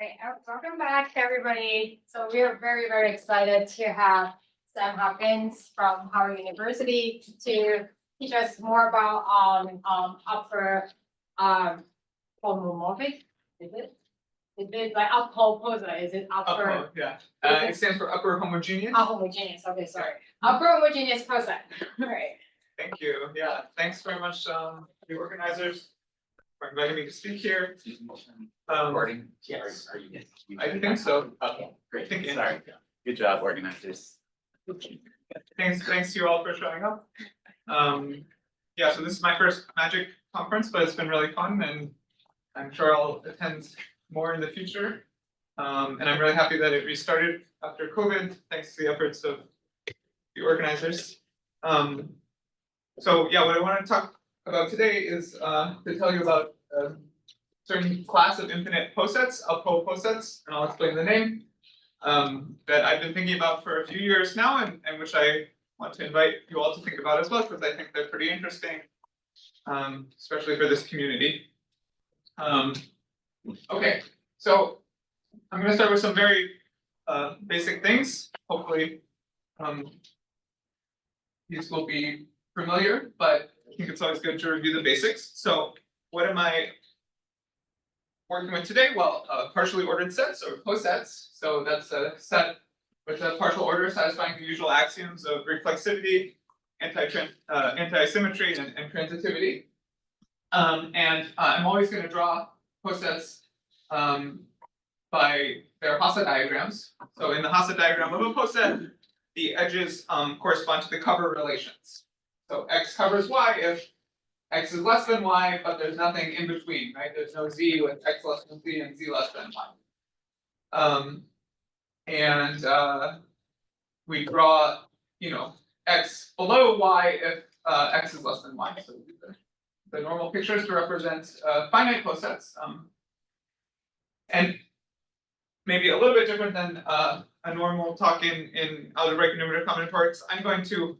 Okay, welcome back everybody. So we are very, very excited to have Sam Hopkins from Howard University to teach us more about upper homomorphic. Is it? Is it like Upho poset? Is it upper? Upho, yeah. It stands for upper homogeneous. Homogeneous. Okay, sorry. Upper homogeneous poset. All right. Thank you. Yeah, thanks very much, the organizers, for inviting me to speak here. Recording? Yes. Are you? I think so. Okay, great. Thank you. Sorry. Good job, organizers. Thanks to you all for showing up. Yeah, so this is my first Magic conference, but it's been really fun, and I'm sure I'll attend more in the future. And I'm really happy that it restarted after COVID, thanks to the efforts of the organizers. So yeah, what I want to talk about today is to tell you about a certain class of infinite posets, Upho posets, and I'll explain the name, that I've been thinking about for a few years now, and which I want to invite you all to think about as well, because I think they're pretty interesting, especially for this community. Okay, so I'm going to start with some very basic things. Hopefully, these will be familiar, but I think it's always good to review the basics. So what am I working with today? Well, partially ordered sets or posets. So that's a set with a partial order satisfying the usual axioms of reflexivity, anti-symmetry, and transitivity. And I'm always going to draw posets by their Hasse diagrams. So in the Hasse diagram of a poset, the edges correspond to the cover relations. So x covers y if x is less than y, but there's nothing in between, right? There's no z with x less than z and z less than y. We draw, x below y if x is less than y. So the normal pictures to represent finite posets. And maybe a little bit different than a normal talk in algebraic and numerator combinatorics, I'm going to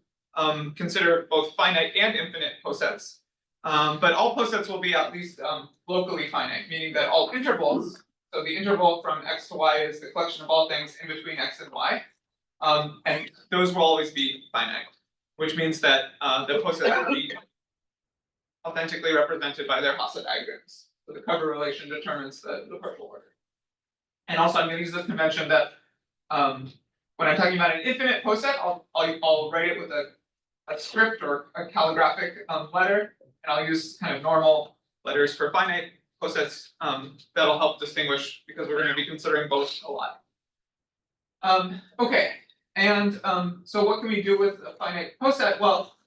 consider both finite and infinite posets. But all posets will be at least locally finite, meaning that all intervals, so the interval from x to y is the collection of all things in between x and y, and those will always be finite, which means that the posets will be authentically represented by their Hasse diagrams. So the cover relation determines the partial order. And also I'm going to use this convention that when I'm talking about an infinite poset, I'll write it with a script or a calligraphic letter, and I'll use kind of normal letters for finite posets. That'll help distinguish, because we're going to be considering both a lot. Okay, and so what can we do with a finite poset? Well,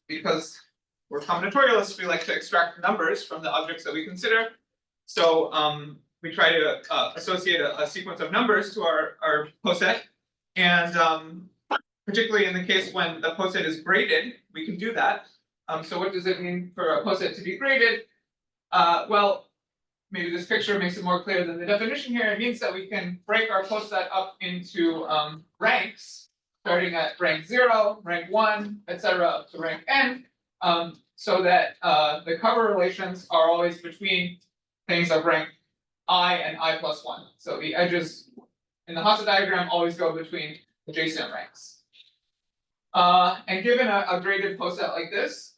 because we're combinatorialists, we like to extract numbers from the objects that we consider. So we try to associate a sequence of numbers to our poset, and particularly in the case when the poset is graded, we can do that. So what does it mean for a poset to be graded? Well, maybe this picture makes it more clear than the definition here. It means that we can break our poset up into ranks, starting at rank 0, rank 1, etc., up to rank n, so that the cover relations are always between things of rank I and I plus 1. So the edges in the Hasse diagram always go between adjacent ranks. And given a graded poset like this,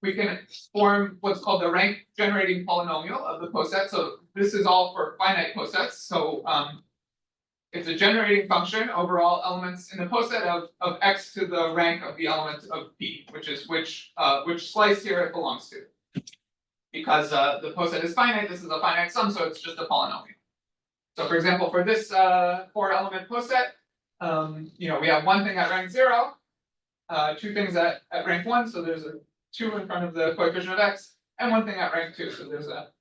we can form what's called the rank generating polynomial of the poset. So this is all for finite posets. So it's a generating function over all elements in the poset of x to the rank of the element of p, which is which slice here it belongs to. Because the poset is finite, this is a finite sum, so it's just a polynomial. So for example, for this 4-element poset, we have one thing at rank 0, two things at rank 1, so there's a 2 in front of the coefficient of x, and one thing at rank 2, so there's a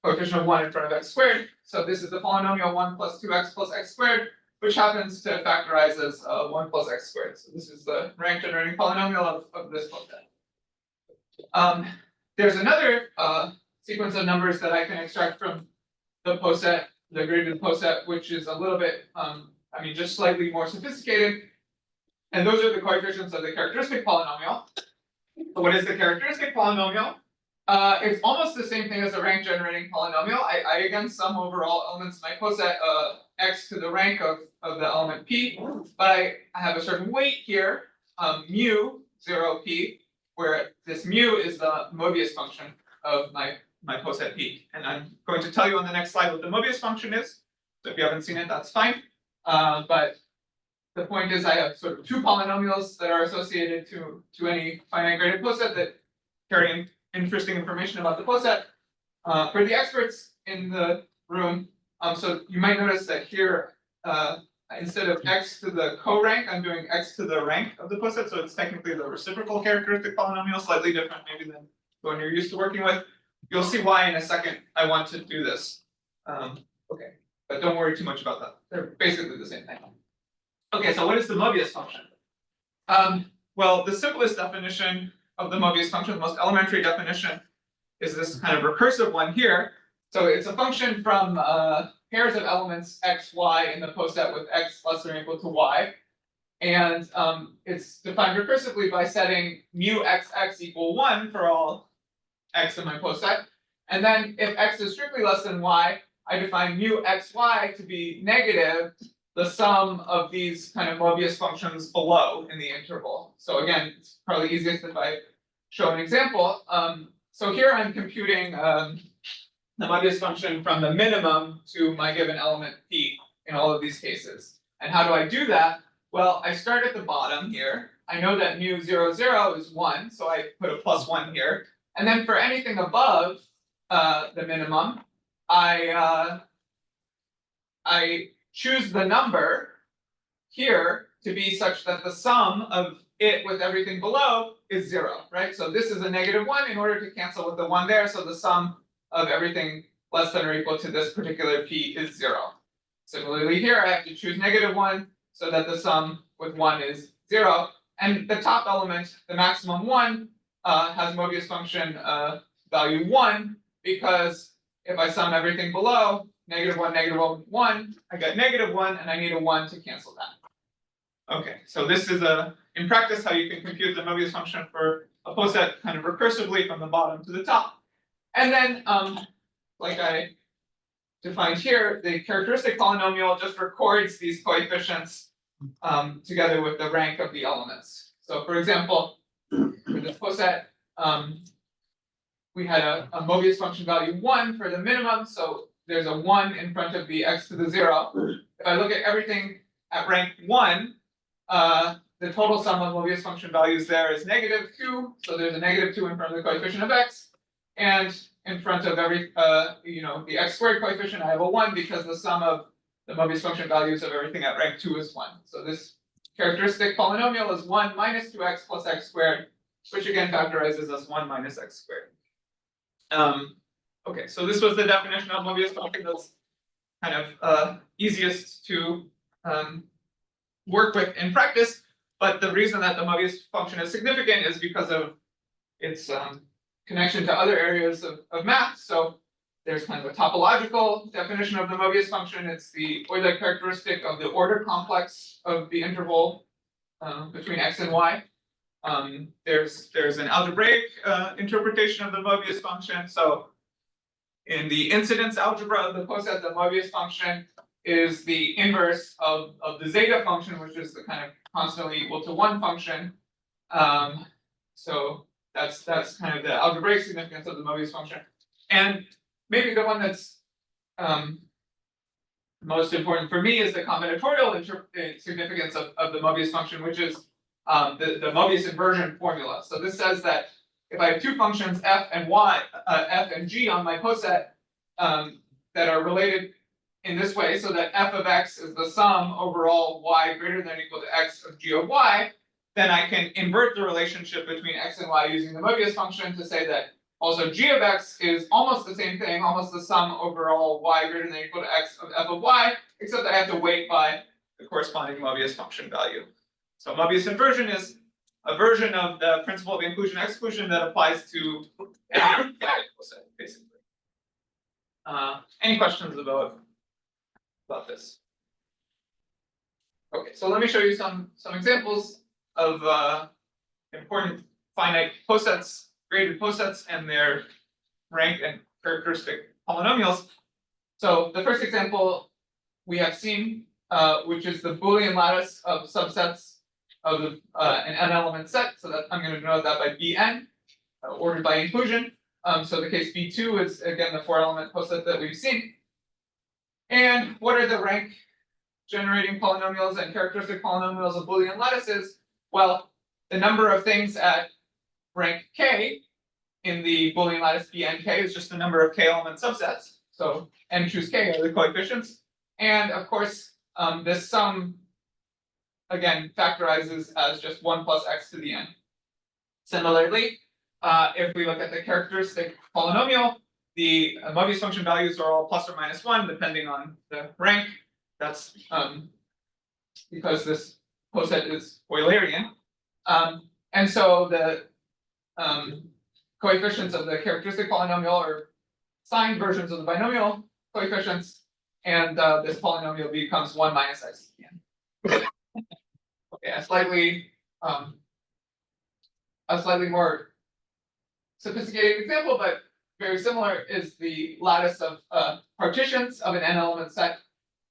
coefficient of 1 in front of x squared. So this is the polynomial 1 plus 2x plus x squared, which happens to factorize as 1 plus x squared. So this is the rank generating polynomial of this poset. There's another sequence of numbers that I can extract from the poset, the graded poset, which is a little bit, just slightly more sophisticated. And those are the coefficients of the characteristic polynomial. So what is the characteristic polynomial? It's almost the same thing as a rank generating polynomial. I again sum over all elements of my poset x to the rank of the element p, but I have a certain weight here, mu 0p, where this mu is the Mobius function of my poset p. And I'm going to tell you on the next slide what the Mobius function is. So if you haven't seen it, that's fine. But the point is I have sort of two polynomials that are associated to any finite graded poset that carry interesting information about the poset. For the experts in the room, so you might notice that here, instead of x to the co-rank, I'm doing x to the rank of the poset, so it's technically the reciprocal characteristic polynomial, slightly different maybe than the one you're used to working with. You'll see why in a second I want to do this. Okay, but don't worry too much about that. They're basically the same thing. Okay, so what is the Mobius function? Well, the simplest definition of the Mobius function, the most elementary definition, is this kind of recursive one here. So it's a function from pairs of elements x, y in the poset with x less than or equal to y. And it's defined recursively by setting mu x equal 1 for all x in my poset. And then if x is strictly less than y, I define mu xy to be negative the sum of these kind of Mobius functions below in the interval. So again, it's probably easiest if I show an example. So here I'm computing the Mobius function from the minimum to my given element p in all of these cases. And how do I do that? Well, I start at the bottom here. I know that mu 0, 0 is 1, so I put a plus 1 here. And then for anything above the minimum, I choose the number here to be such that the sum of it with everything below is 0, right? So this is a -1 in order to cancel with the 1 there, so the sum of everything less than or equal to this particular p is 0. Similarly here, I have to choose -1 so that the sum with 1 is 0. And the top element, the maximum 1, has Mobius function value 1, because if I sum everything below, -1, 1, I get -1, and I need a 1 to cancel that. Okay, so this is in practice how you can compute the Mobius function for a poset kind of recursively from the bottom to the top. And then, like I defined here, the characteristic polynomial just records these coefficients together with the rank of the elements. So for example, for this poset, we had a Mobius function value 1 for the minimum, so there's a 1 in front of the x to the 0. If I look at everything at rank 1, the total sum of Mobius function values there is -2, so there's a -2 in front of the coefficient of x, and in front of every the x squared coefficient, I have a 1 because the sum of the Mobius function values of everything at rank 2 is 1. So this characteristic polynomial is 1 minus 2x plus x squared, which again factorizes as 1 minus x squared. Okay, so this was the definition of Mobius function that's kind of easiest to work with in practice. But the reason that the Mobius function is significant is because of its connection to other areas of math. So there's kind of a topological definition of the Mobius function. It's the Euler characteristic of the order complex of the interval between x and y. There's an algebraic interpretation of the Mobius function. So in the incidence algebra of the poset, the Mobius function is the inverse of the zeta function, which is the kind of constantly equal to 1 function. So that's kind of the algebraic significance of the Mobius function. And maybe the one that's most important for me is the combinatorial significance of the Mobius function, which is the Mobius inversion formula. So this says that if I have two functions f and y, f and g on my poset that are related in this way, so that f of x is the sum over all y greater than or equal to x of g of y, then I can invert the relationship between x and y using the Mobius function to say that also g of x is almost the same thing, almost the sum over all y greater than or equal to x of f of y, except I have to weight by the corresponding Mobius function value. So Mobius inversion is a version of the principle of inclusion-exclusion that applies to any poset, basically. Any questions about this? Okay, so let me show you some examples of important finite posets, graded posets, and their rank and characteristic polynomials. So the first example we have seen, which is the Boolean lattice of subsets of an n-element set. So that I'm going to denote that by Bn, ordered by inclusion. So the case B2 is again the 4-element poset that we've seen. And what are the rank generating polynomials and characteristic polynomials of Boolean lattices? Well, the number of things at rank k in the Boolean lattice Bnk is just the number of k-element subsets. So n choose k are the coefficients. And of course, this sum, again, factorizes as just 1 plus x to the n. Similarly, if we look at the characteristic polynomial, the Mobius function values are all plus or minus 1, depending on the rank. That's because this poset is Eulerian. And so the coefficients of the characteristic polynomial are signed versions of the binomial coefficients, and this polynomial becomes 1 minus x again. Okay, a slightly more sophisticated example, but very similar, is the lattice of partitions of an n-element set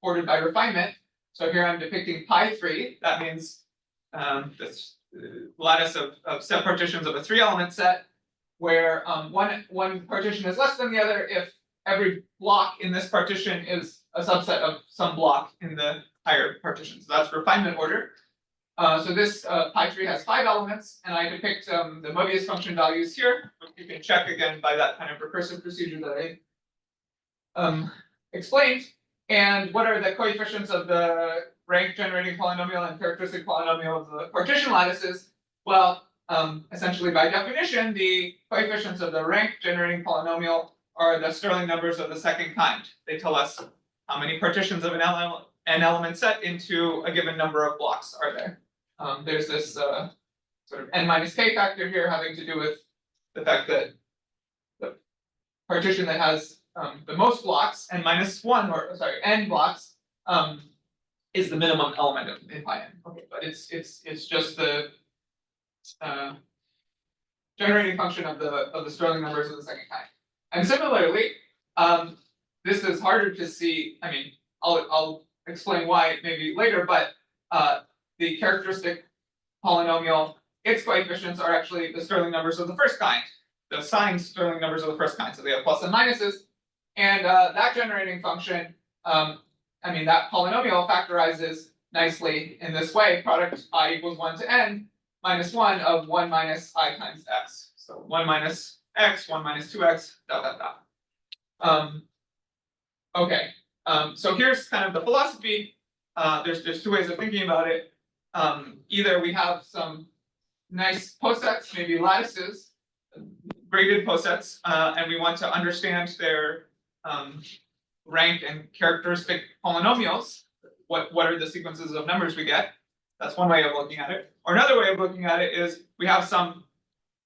ordered by refinement. So here I'm depicting pi3. That means this lattice of set partitions of a 3-element set, where one partition is less than the other if every block in this partition is a subset of some block in the higher partition. So that's refinement order. So this pi3 has 5 elements, and I depict the Mobius function values here, which you can check again by that kind of recursive procedure that I explained. And what are the coefficients of the rank generating polynomial and characteristic polynomial of the partition lattices? Well, essentially by definition, the coefficients of the rank generating polynomial are the Stirling numbers of the second kind. They tell us how many partitions of an n-element set into a given number of blocks are there. There's this sort of n minus k factor here having to do with the fact that the partition that has the most blocks, n minus 1, or sorry, n blocks, is the minimum element in pi n. Okay, but it's just the generating function of the Stirling numbers of the second kind. And similarly, this is harder to see. I mean, I'll explain why maybe later, but the characteristic polynomial, its coefficients are actually the Stirling numbers of the first kind, the signed Stirling numbers of the first kind. So they have plus and minuses. And that generating function, I mean, that polynomial factorizes nicely in this way: product I equals 1 to n minus 1 of 1 minus I times x. So 1 minus x, 1 minus 2x, dot, dot, dot. Okay, so here's kind of the philosophy. There's 2 ways of thinking about it. Either we have some nice posets, maybe lattices, graded posets, and we want to understand their rank and characteristic polynomials. What are the sequences of numbers we get? That's one way of looking at it. Or another way of looking at it is we have some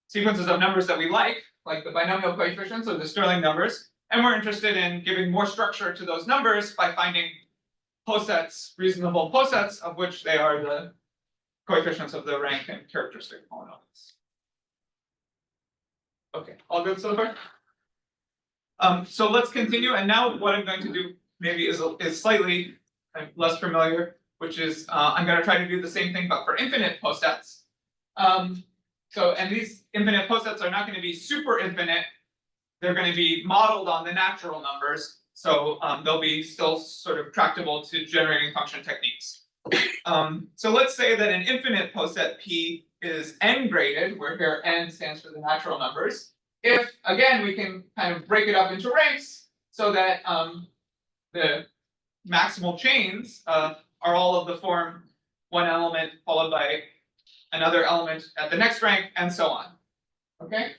sequences of numbers that we like the binomial coefficients or the Stirling numbers, and we're interested in giving more structure to those numbers by finding posets, reasonable posets, of which they are the coefficients of the rank and characteristic polynomials. Okay, all good so far? So let's continue, and now what I'm going to do maybe is slightly less familiar, which is I'm going to try to do the same thing but for infinite posets. And these infinite posets are not going to be super infinite. They're going to be modeled on the natural numbers, so they'll be still sort of tractable to generating function techniques. So let's say that an infinite poset P is n graded, where here n stands for the natural numbers. If, again, we can kind of break it up into ranks so that the maximal chains are all of the form one element followed by another element at the next rank, and so on. Okay?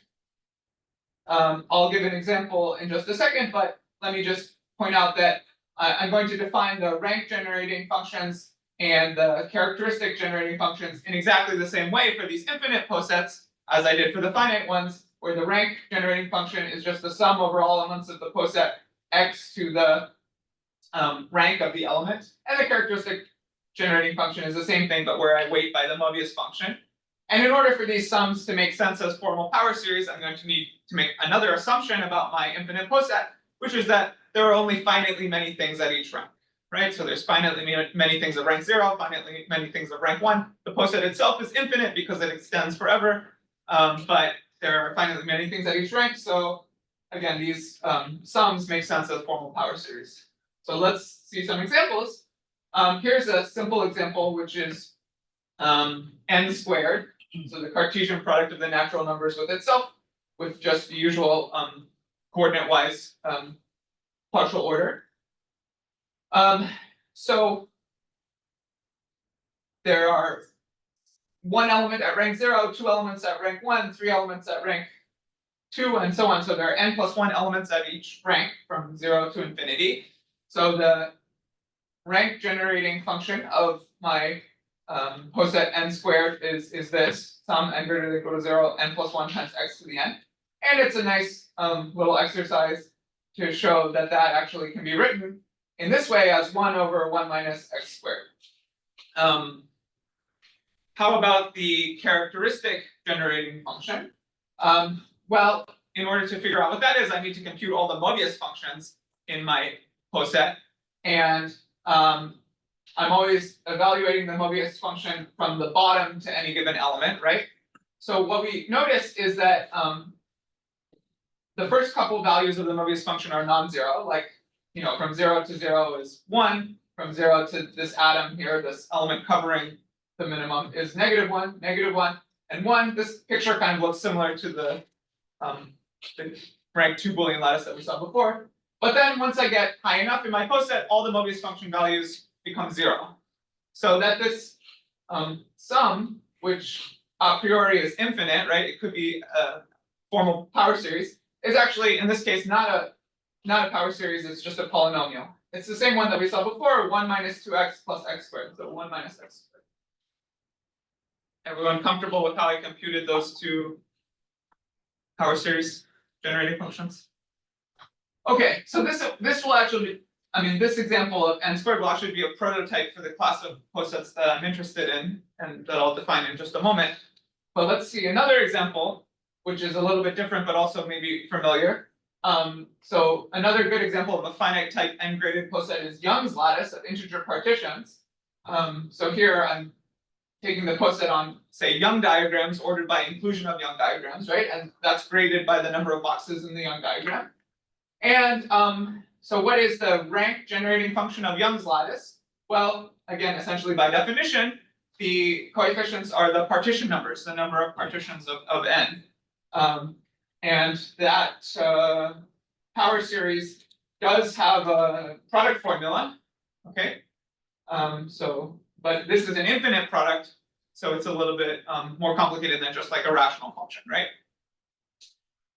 I'll give an example in just a second, but let me just point out that I'm going to define the rank generating functions and the characteristic generating functions in exactly the same way for these infinite posets as I did for the finite ones, where the rank generating function is just the sum over all elements of the poset x to the rank of the element, and the characteristic generating function is the same thing, but where I weight by the Mobius function. And in order for these sums to make sense as formal power series, I'm going to need to make another assumption about my infinite poset, which is that there are only finitely many things at each rank, right? So there's finitely many things of rank 0, finitely many things of rank 1. The poset itself is infinite because it extends forever, but there are finitely many things at each rank. So again, these sums make sense as formal power series. So let's see some examples. Here's a simple example, which is n squared. So the Cartesian product of the natural numbers with itself, with just the usual coordinate-wise partial order. So there are one element at rank 0, 2 elements at rank 1, 3 elements at rank 2, and so on. So there are n plus 1 elements at each rank from 0 to infinity. So the rank generating function of my poset n squared is this, sum n greater than or equal to 0, n plus 1 times x to the n. And it's a nice little exercise to show that that actually can be written in this way as 1 over 1 minus x squared. How about the characteristic generating function? Well, in order to figure out what that is, I need to compute all the Mobius functions in my poset. And I'm always evaluating the Mobius function from the bottom to any given element, right? So what we notice is that the first couple values of the Mobius function are non-zero, like, from 0 to 0 is 1, from 0 to this atom here, this element covering the minimum is -1, -1, and 1. This picture kind of looks similar to the rank 2 Boolean lattice that we saw before. But then once I get high enough in my poset, all the Mobius function values become 0. So that this sum, which a priori is infinite, right? It could be a formal power series, is actually in this case not a power series, it's just a polynomial. It's the same one that we saw before, 1 minus 2x plus x squared, so 1 minus x squared. Everyone comfortable with how I computed those two power series generating functions? Okay, so this will actually, this example of n squared will actually be a prototype for the class of posets that I'm interested in and that I'll define in just a moment. But let's see another example, which is a little bit different, but also maybe familiar. So another good example of a finite type n-graded poset is Young's lattice of integer partitions. So here I'm taking the poset on, say, Young diagrams ordered by inclusion of Young diagrams, right? And that's graded by the number of boxes in the Young diagram. And so what is the rank generating function of Young's lattice? Well, again, essentially by definition, the coefficients are the partition numbers, the number of partitions of n. And that power series does have a product formula, okay? But this is an infinite product, so it's a little bit more complicated than just like a rational function, right?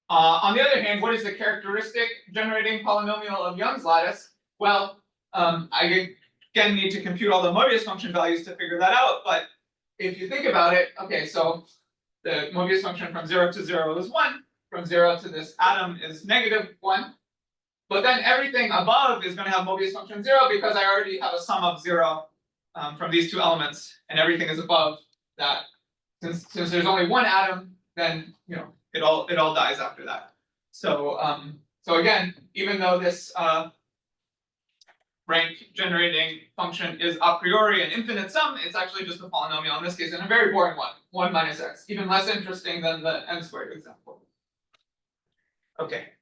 On the other hand, what is the characteristic generating polynomial of Young's lattice? Well, I again need to compute all the Mobius function values to figure that out, but if you think about it, okay, so the Mobius function from 0 to 0 is 1, from 0 to this atom is -1, but then everything above is going to have Mobius function 0 because I already have a sum of 0 from these two elements, and everything is above that. Since there's only one atom, then it all dies after that. So so again, even though this rank generating function is a priori an infinite sum, it's actually just a polynomial in this case, and a very boring one, 1 minus x, even less interesting than the n squared example. Okay.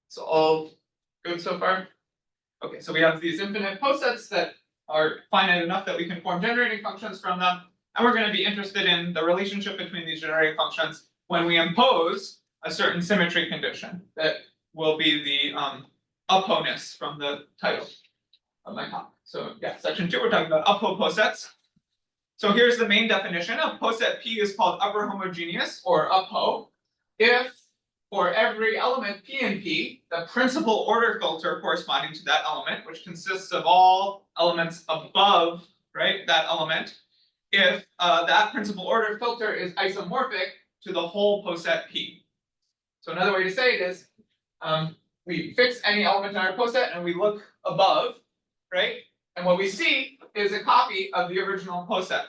So all good so far? Okay, so we have these infinite posets that are finite enough that we can form generating functions from them. And we're going to be interested in the relationship between these generating functions when we impose a certain symmetry condition that will be the Upho-ness from the title of my talk. So yeah, section 2, we're talking about Upho posets. So here's the main definition. A poset P is called upper homogeneous, or Upho, if for every element P in P, the principal order filter corresponding to that element, which consists of all elements above, right, that element, if that principal order filter is isomorphic to the whole poset P. So another way to say it is, we fix any element in our poset and we look above, right? And what we see is a copy of the original poset.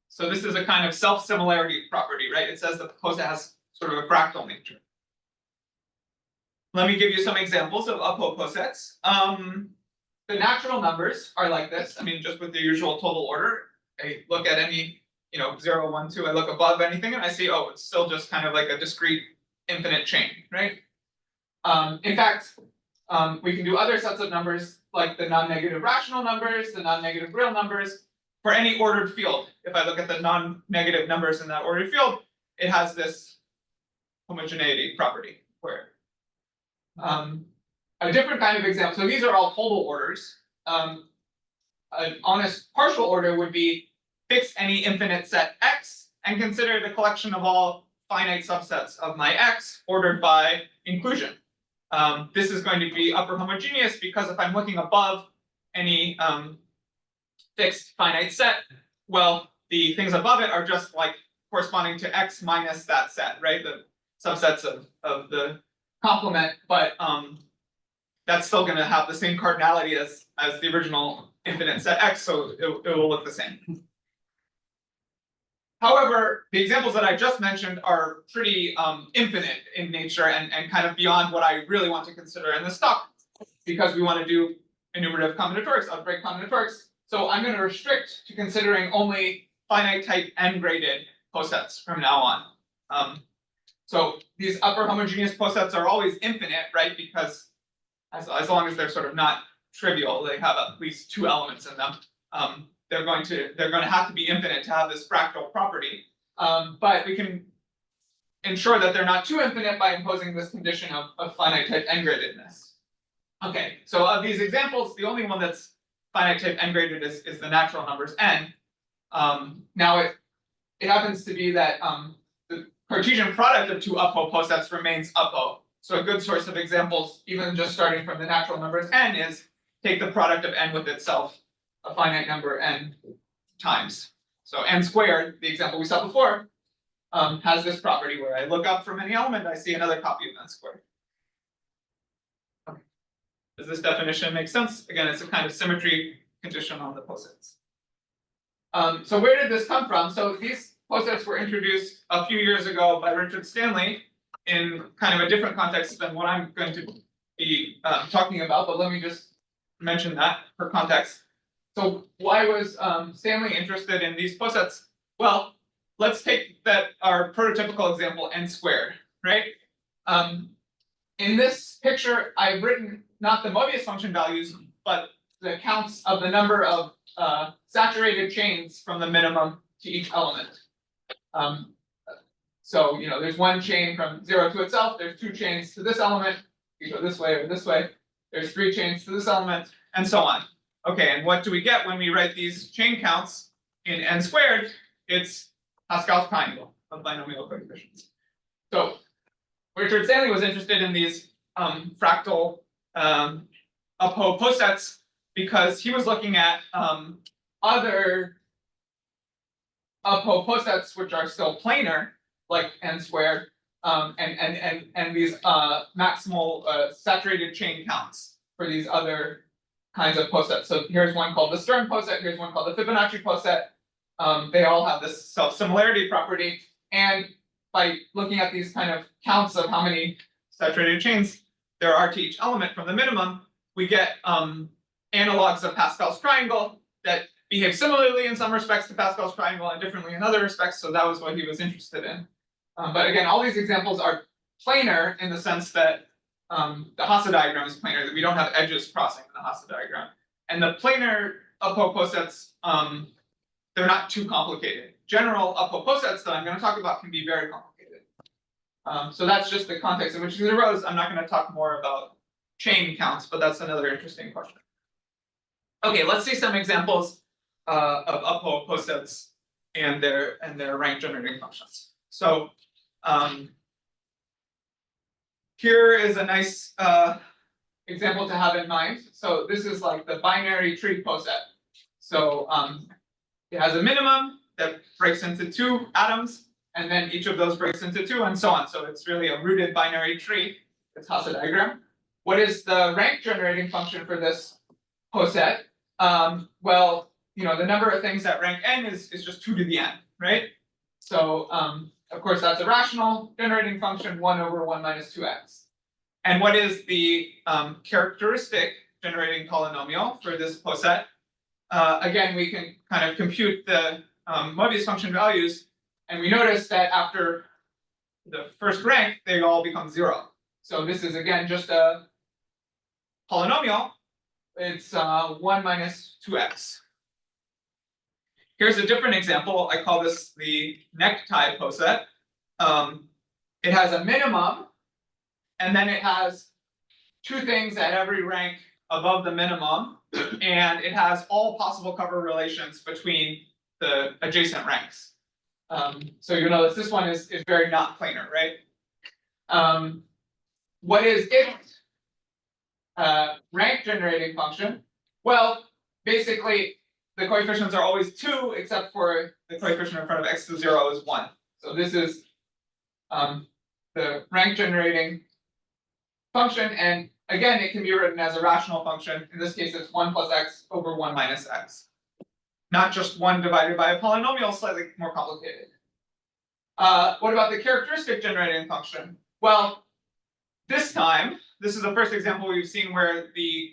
So this is a kind of self-similarity property, right? It says the poset has sort of a fractal nature. Let me give you some examples of Upho posets. The natural numbers are like this. I mean, just with the usual total order. I look at any, 0, 1, 2, I look above anything and I see, oh, it's still just kind of like a discrete infinite chain, right? In fact, we can do other sets of numbers like the non-negative rational numbers, the non-negative real numbers. For any ordered field, if I look at the non-negative numbers in that ordered field, it has this homogeneity property where a different kind of example. So these are all total orders. An honest partial order would be fix any infinite set X and consider the collection of all finite subsets of my X ordered by inclusion. This is going to be upper homogeneous because if I'm looking above any fixed finite set, well, the things above it are just like corresponding to X minus that set, right? The subsets of the complement, but that's still going to have the same cardinality as the original infinite set X, so it will look the same. However, the examples that I just mentioned are pretty infinite in nature and kind of beyond what I really want to consider in this talk, because we want to do enumerative combinatorics, algebraic combinatorics. So I'm going to restrict to considering only finite type n-graded posets from now on. So these upper homogeneous posets are always infinite, right? Because as long as they're sort of not trivial, they have at least 2 elements in them. They're going to have to be infinite to have this fractal property. But we can ensure that they're not too infinite by imposing this condition of finite type n-gradedness. Okay, so of these examples, the only one that's finite type n-graded is the natural numbers n. Now it happens to be that the Cartesian product of 2 Upho posets remains Upho. So a good source of examples, even just starting from the natural numbers n, is take the product of n with itself, a finite number n times. So n squared, the example we saw before, has this property where I look up from any element, I see another copy of n squared. Okay. Does this definition make sense? Again, it's a kind of symmetry condition on the posets. So where did this come from? So these posets were introduced a few years ago by Richard Stanley in kind of a different context than what I'm going to be talking about, but let me just mention that for context. So why was Stanley interested in these posets? Well, let's take that our prototypical example n squared, right? In this picture, I've written not the Mobius function values, but the counts of the number of saturated chains from the minimum to each element. So there's one chain from 0 to itself, there's 2 chains to this element, you go this way or this way, there's 3 chains to this element, and so on. Okay, and what do we get when we write these chain counts in n squared? It's Pascal's triangle of binomial coefficients. So Richard Stanley was interested in these fractal Upho posets because he was looking at other Upho posets which are still planar, like n squared, and these maximal saturated chain counts for these other kinds of posets. So here's one called the Stern poset, here's one called the Fibonacci poset. They all have this self-similarity property, and by looking at these kind of counts of how many saturated chains there are to each element from the minimum, we get analogs of Pascal's triangle that behave similarly in some respects to Pascal's triangle and differently in other respects, so that was what he was interested in. But again, all these examples are planar in the sense that the Hasse diagram is planar, that we don't have edges crossing in the Hasse diagram. And the planar Upho posets, they're not too complicated. General Upho posets that I'm going to talk about can be very complicated. So that's just the context in which these arose. I'm not going to talk more about chain counts, but that's another interesting question. Okay, let's see some examples of Upho posets and their rank generating functions. So here is a nice example to have in mind. So this is like the binary tree poset. So it has a minimum that breaks into 2 atoms, and then each of those breaks into 2, and so on. So it's really a rooted binary tree. It's Hasse diagram. What is the rank generating function for this poset? Well, you know, the number of things that rank n is just 2 to the n, right? So of course that's a rational generating function, 1 over 1 minus 2x. And what is the characteristic generating polynomial for this poset? Again, we can kind of compute the Mobius function values, and we notice that after the first rank, they all become 0. So this is again just a polynomial. It's 1 minus 2x. Here's a different example. I call this the necktie poset. It has a minimum, and then it has 2 things at every rank above the minimum, and it has all possible cover relations between the adjacent ranks. So you notice this one is very not planar, right? What is its rank generating function? Well, basically the coefficients are always 2, except for the coefficient in front of x to 0 is 1. So this is the rank generating function, and again, it can be written as a rational function. In this case, it's 1 plus x over 1 minus x. Not just 1 divided by a polynomial, slightly more complicated. What about the characteristic generating function? Well, this time, this is the first example we've seen where the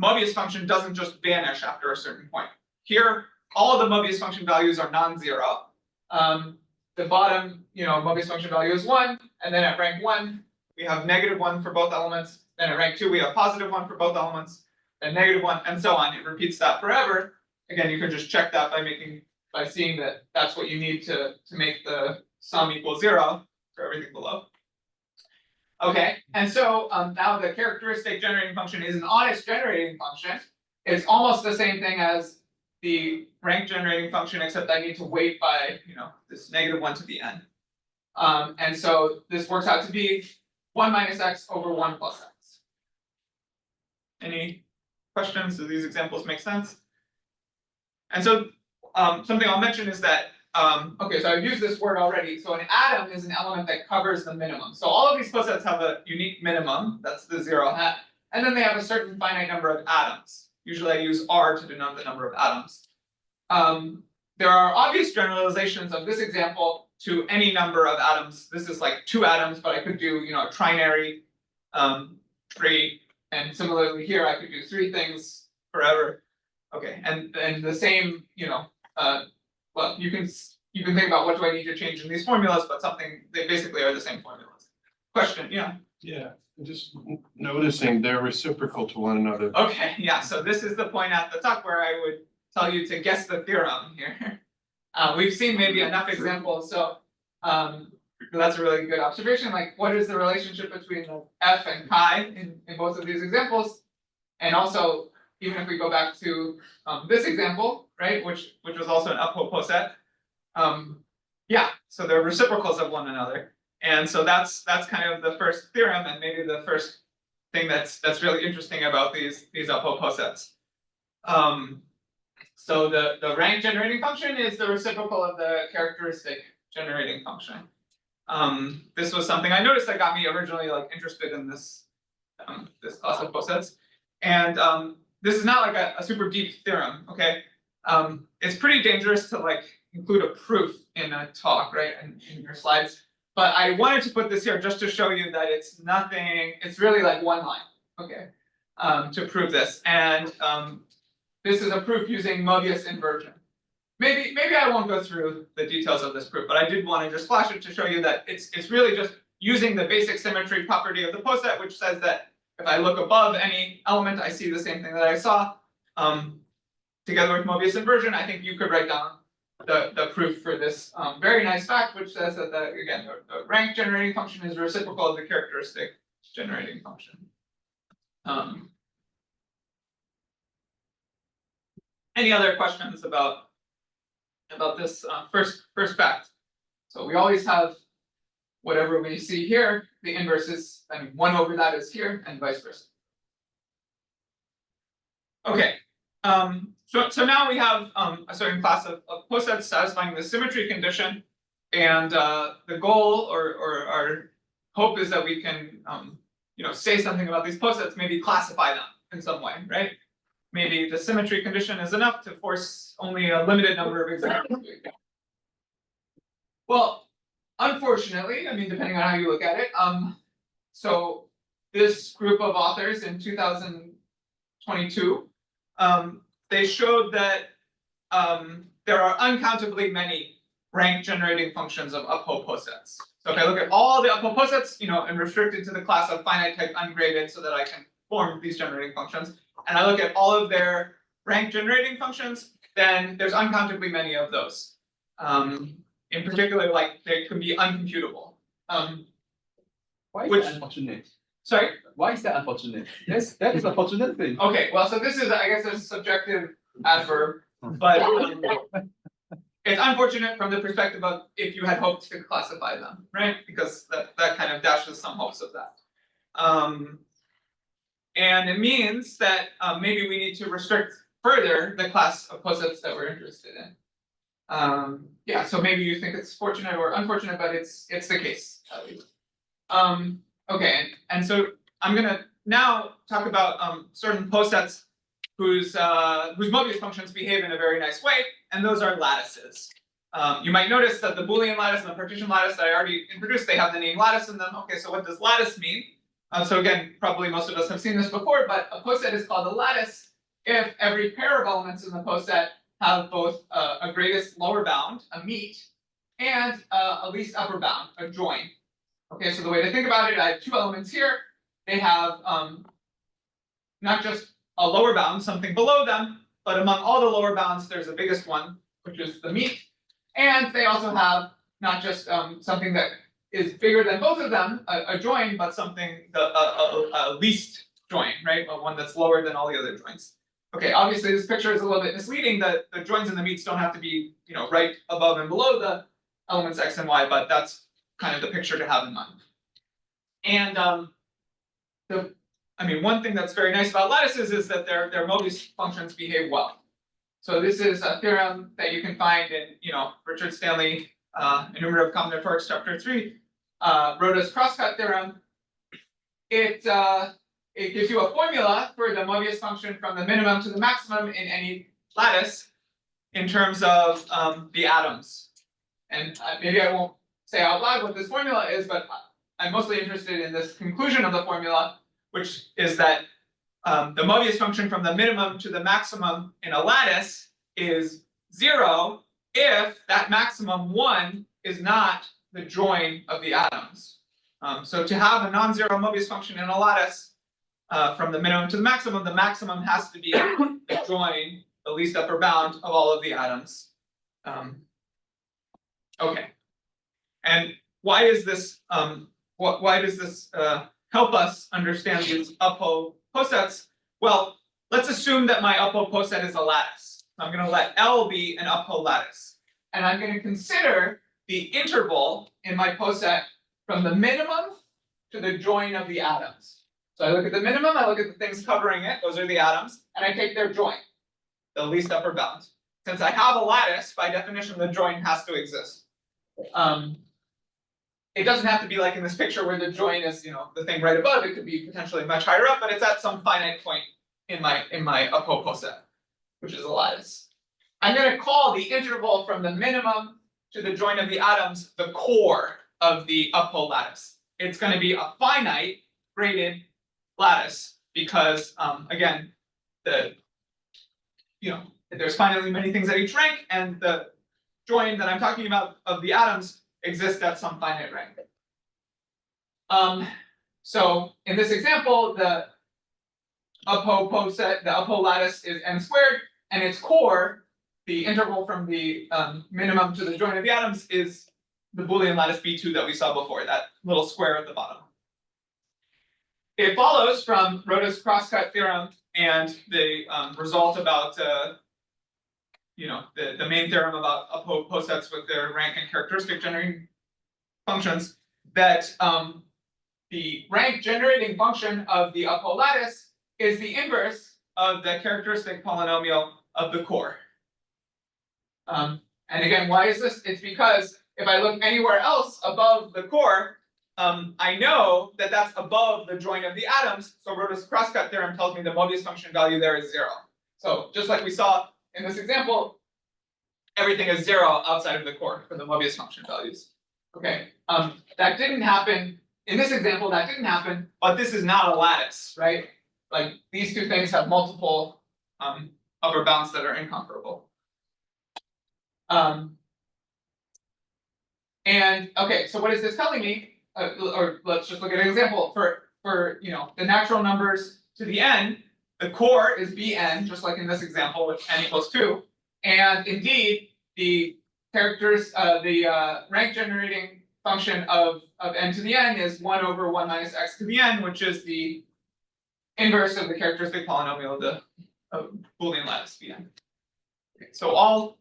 Mobius function doesn't just vanish after a certain point. Here, all of the Mobius function values are non-zero. The bottom, Mobius function value is 1, and then at rank 1, we have -1 for both elements. Then at rank 2, we have +1 for both elements, then -1, and so on. It repeats that forever. Again, you can just check that by seeing that that's what you need to make the sum equal 0 for everything below. Okay, and so now the characteristic generating function is an honest generating function. It's almost the same thing as the rank generating function, except I need to weight by this -1 to the n. And so this works out to be 1 minus x over 1 plus x. Any questions? Do these examples make sense? And so something I'll mention is that, okay, so I've used this word already. So an atom is an element that covers the minimum. So all of these posets have a unique minimum, that's the 0 hat, and then they have a certain finite number of atoms. Usually I use R to denote the number of atoms. There are obvious generalizations of this example to any number of atoms. This is like 2 atoms, but I could do a trinary tree, and similarly here I could do 3 things forever. Okay, and the same, well, you can think about what do I need to change in these formulas, but they basically are the same formulas. Question, yeah. Yeah, just noticing they're reciprocal to one another. Okay, yeah, so this is the point at the top where I would tell you to guess the theorem here. We've seen maybe enough examples, so that's a really good observation. Like, what is the relationship between f and chi in both of these examples? And also, even if we go back to this example, right, which was also an Upho poset, yeah, so they're reciprocals of one another. And so that's kind of the first theorem, and maybe the first thing that's really interesting about these Upho posets. So the rank generating function is the reciprocal of the characteristic generating function. This was something I noticed that got me originally interested in this this class of posets. And this is not like a super deep theorem, okay? It's pretty dangerous to include a proof in a talk, right, in your slides. But I wanted to put this here just to show you that it's nothing, it's really like 1 line, okay, to prove this. And this is a proof using Mobius inversion. Maybe I won't go through the details of this proof, but I did want to just flash it to show you that it's really just using the basic symmetry property of the poset, which says that if I look above any element, I see the same thing that I saw. Together with Mobius inversion, I think you could write down the proof for this very nice fact, which says that again, the rank generating function is reciprocal of the characteristic generating function. Any other questions about this first fact? So we always have whatever we see here, the inverse is, 1 over that is here, and vice versa. Okay, so now we have a certain class of posets satisfying the symmetry condition, and the goal or our hope is that we can say something about these posets, maybe classify them in some way, right? maybe the symmetry condition is enough to force only a limited number of examples. Well, unfortunately, I mean, depending on how you look at it, so this group of authors in 2022, they showed that there are uncountably many rank generating functions of Upho posets. So if I look at all the Upho posets, and restricted to the class of finite type ungraded so that I can form these generating functions, and I look at all of their rank generating functions, then there's uncountably many of those. In particular, like they can be uncomputable. Why is Which- that unfortunate? Sorry? Why is that unfortunate? Yes, that is a fortunate thing. Okay, well, so this is, I guess, a subjective adverb, but it's unfortunate from the perspective of if you had hoped to classify them, right? Because that kind of dashes some hopes of that. And it means that maybe we need to restrict further the class of posets that we're interested in. Yeah, so maybe you think it's fortunate or unfortunate, but it's the case at least. Okay, and so I'm gonna now talk about certain posets whose Mobius functions behave in a very nice way, and those are lattices. You might notice that the Boolean lattice and the partition lattice that I already introduced, they have the name lattice in them. Okay, so what does lattice mean? So again, probably most of us have seen this before, but a poset is called a lattice if every pair of elements in the poset have both a greatest lower bound, a meet, and a least upper bound, a join. Okay, so the way to think about it, I have two elements here. They have not just a lower bound, something below them, but among all the lower bounds, there's the biggest one, which is the meet. And they also have not just something that is bigger than both of them, a join, but something, a least join, right? One that's lower than all the other joins. Okay, obviously this picture is a little bit misleading. The joins and the meets don't have to be, right above and below the elements x and y, but that's kind of the picture to have in mind. And one thing that's very nice about lattices is that their Mobius functions behave well. So this is a theorem that you can find in, Richard Stanley, Enumerative Combinatorics, chapter 3, Rota's crosscut theorem. It gives you a formula for the Mobius function from the minimum to the maximum in any lattice in terms of the atoms. And maybe I won't say out loud what this formula is, but I'm mostly interested in this conclusion of the formula, which is that the Mobius function from the minimum to the maximum in a lattice is 0 if that maximum 1 is not the join of the atoms. So to have a non-zero Mobius function in a lattice from the minimum to the maximum has to be the join, the least upper bound of all of the atoms. Okay, and why is this? Why does this help us understand these Upho posets? Well, let's assume that my Upho poset is a lattice. I'm going to let L be an Upho lattice, and I'm going to consider the interval in my poset from the minimum to the join of the atoms. So I look at the minimum, I look at the things covering it, those are the atoms, and I take their join, the least upper bound. Since I have a lattice, by definition, the join has to exist. It doesn't have to be like in this picture where the join is, the thing right above. It could be potentially much higher up, but it's at some finite point in my Upho poset, which is a lattice. I'm going to call the interval from the minimum to the join of the atoms the core of the Upho lattice. It's going to be a finite graded lattice because, again, there's finitely many things at each rank, and the join that I'm talking about of the atoms exists at some finite rank. So in this example, the Upho poset, the Upho lattice is n squared, and its core, the interval from the minimum to the join of the atoms, is the Boolean lattice B2 that we saw before, that little square at the bottom. It follows from Rota's crosscut theorem and the result about the main theorem about Upho posets with their rank and characteristic generating functions, that the rank generating function of the Upho lattice is the inverse of the characteristic polynomial of the core. And again, why is this? It's because if I look anywhere else above the core, I know that that's above the join of the atoms. So Rota's crosscut theorem tells me the Mobius function value there is 0. So just like we saw in this example, everything is 0 outside of the core for the Mobius function values. Okay, that didn't happen in this example, that didn't happen, but this is not a lattice, right? Like these two things have multiple upper bounds that are incomparable. And okay, so what is this telling me? Or let's just look at an example for you know the natural numbers to the n. The core is Bn, just like in this example with n equals 2, and indeed the characters, the rank generating function of n to the n is 1 over 1 minus x to the n, which is the inverse of the characteristic polynomial of the Boolean lattice Bn. Okay, so all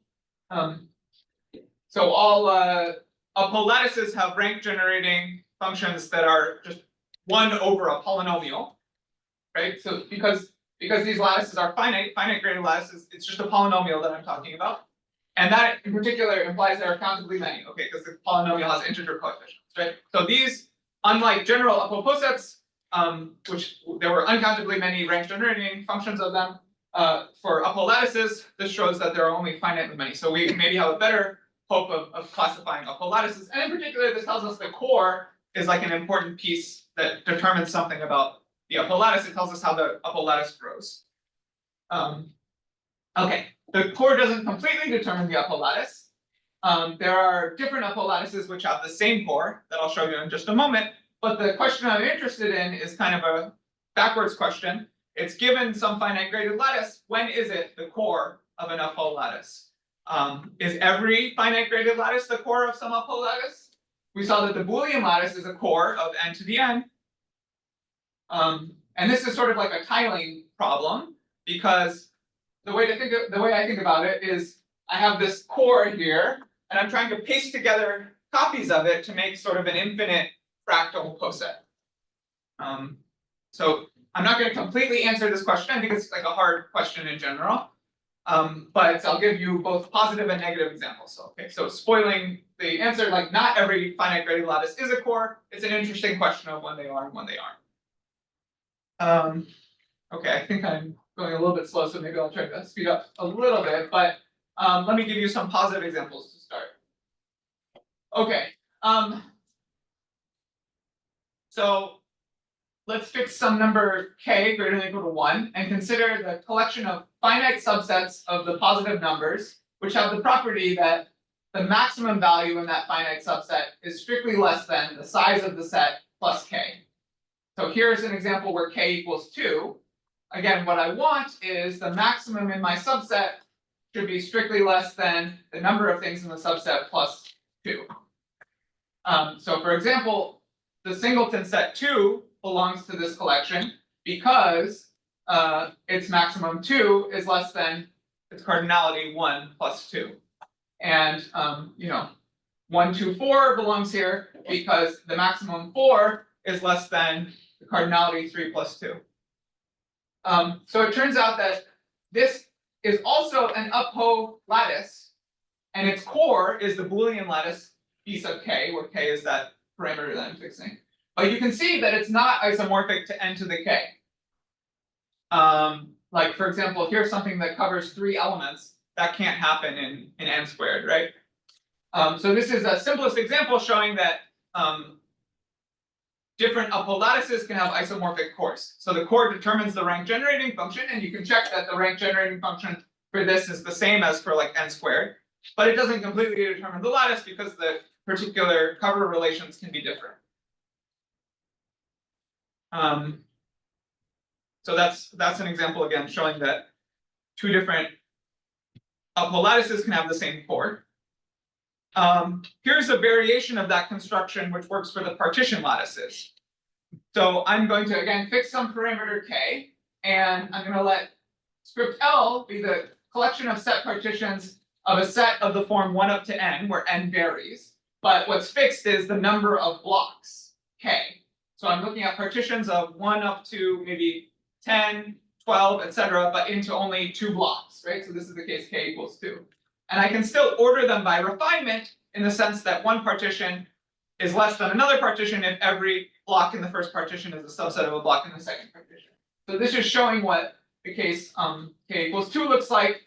Upho lattices have rank generating functions that are just 1 over a polynomial, right? So because these lattices are finite graded lattices, it's just a polynomial that I'm talking about. And that in particular implies there are countably many, okay, because the polynomial has integer coefficients, right? So these, unlike general Upho posets, which there were uncountably many rank generating functions of them, for Upho lattices, this shows that there are only finitely many. So we maybe have a better hope of classifying Upho lattices. And in particular, this tells us the core is like an important piece that determines something about the Upho lattice. It tells us how the Upho lattice grows. Okay, the core doesn't completely determine the Upho lattice. There are different Upho lattices which have the same core that I'll show you in just a moment. But the question I'm interested in is kind of a backwards question. It's given some finite graded lattice. When is it the core of an Upho lattice? Is every finite graded lattice the core of some Upho lattice? We saw that the Boolean lattice is a core of n to the n. And this is sort of like a tiling problem, because the way I think about it is I have this core here, and I'm trying to paste together copies of it to make sort of an infinite fractal poset. So I'm not going to completely answer this question. I think it's like a hard question in general. But I'll give you both positive and negative examples. So, okay, so spoiling the answer, like not every finite graded lattice is a core. It's an interesting question of when they are and when they aren't. Okay, I think I'm going a little bit slow, so maybe I'll try to speed up a little bit. But let me give you some positive examples to start. Okay, so let's fix some number k greater than or equal to 1 and consider the collection of finite subsets of the positive numbers, which have the property that the maximum value in that finite subset is strictly less than the size of the set plus k. So here's an example where k equals 2. Again, what I want is the maximum in my subset should be strictly less than the number of things in the subset plus 2. So for example, the singleton set 2 belongs to this collection because its maximum 2 is less than its cardinality 1 plus 2. And 1, 2, 4 belongs here because the maximum 4 is less than the cardinality 3 plus 2. So it turns out that this is also an Upho lattice, and its core is the Boolean lattice B sub k, where k is that parameter that I'm fixing. But you can see that it's not isomorphic to n to the k. Like for example, here's something that covers 3 elements. That can't happen in n squared, right? So this is a simplest example showing that different Upho lattices can have isomorphic cores. So the core determines the rank generating function, and you can check that the rank generating function for this is the same as for like n squared. But it doesn't completely determine the lattice because the particular cover relations can be different. So that's an example again showing that 2 different Upho lattices can have the same core. Here's a variation of that construction which works for the partition lattices. So I'm going to again fix some parameter k, and I'm going to let script L be the collection of set partitions of a set of the form 1 up to n, where n varies. But what's fixed is the number of blocks, k. So I'm looking at partitions of 1 up to maybe 10, 12, etc., but into only 2 blocks, right? So this is the case k equals 2. And I can still order them by refinement in the sense that one partition is less than another partition if every block in the first partition is a subset of a block in the second partition. So this is showing what the case k equals 2 looks like,